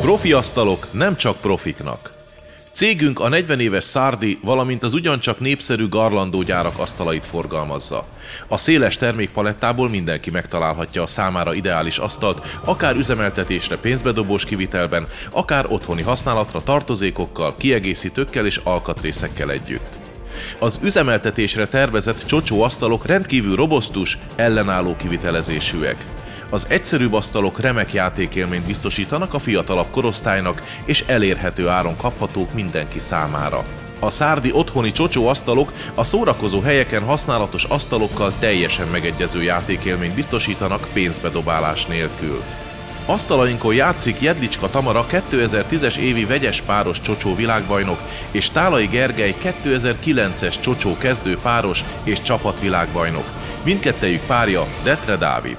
Profi asztalok nem csak profiknak. Cégünk a 40 éves Szárdi, valamint az ugyancsak népszerű Garlandó gyárak asztalait forgalmazza. A széles termékpalettából mindenki megtalálhatja a számára ideális asztalt, akár üzemeltetésre pénzbedobós kivitelben, akár otthoni használatra tartozékokkal, kiegészítőkkel és alkatrészekkel együtt. Az üzemeltetésre tervezett csocsó asztalok rendkívül robosztus, ellenálló kivitelezésűek. Az egyszerűbb asztalok remek játékélményt biztosítanak a fiatalabb korosztálynak, és elérhető áron kaphatók mindenki számára. A Szárdi otthoni csocsó asztalok a szórakozó helyeken használatos asztalokkal teljesen megegyező játékélményt biztosítanak pénzbedobálás nélkül. Asztalainkon játszik Jedlicska Tamara 2010-es évi vegyes páros csocsó világbajnok és Tálai Gergely 2009-es csocsó kezdő páros és csapatvilágbajnok. Mindkettejük párja Detre Dávid.